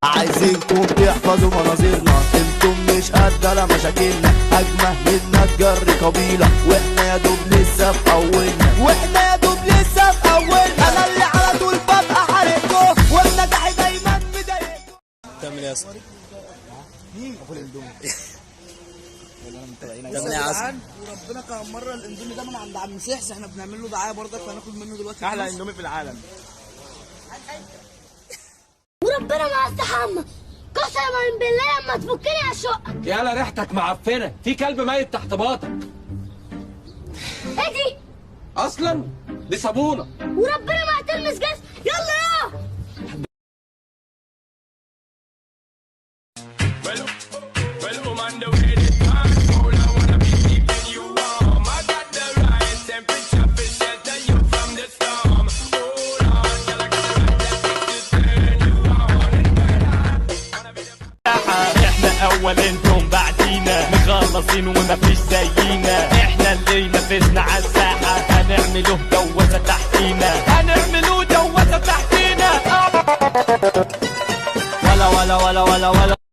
عايزينكم تحفظوا مناظرنا، انتم مش قد على مشاكلنا، اجمه منا تجري قبيله، واحنا يا دوب لسه في اولنا، واحنا يا دوب لسه في اولنا. انا اللي على طول ببقى حارقكم، والنجاح دايما بدايتكم. تعمل ايه يا اسطى؟ ابو الاندومي تعمل ايه يا عسل؟ وربنا كان مره الاندومي ده من عند عم سحس، احنا بنعمل له دعايه برضك، فهناخد منه دلوقتي احلى اندومي في العالم. وربنا ما استحمى، قسما بالله لما تفكني اشقك. يالا ريحتك معفنه، في كلب ميت تحت باطك. ايه دي؟ اصلا دي صابونه. وربنا ما هتلمس جسم. يلا يا اول انتم بعدينا، مخلصين ومفيش زينا، احنا اللي نفذنا عالساحة، هنعملوه جوازة تحتينا، هنعملوه جوازة تحتينا. ولا ولا ولا ولا ولا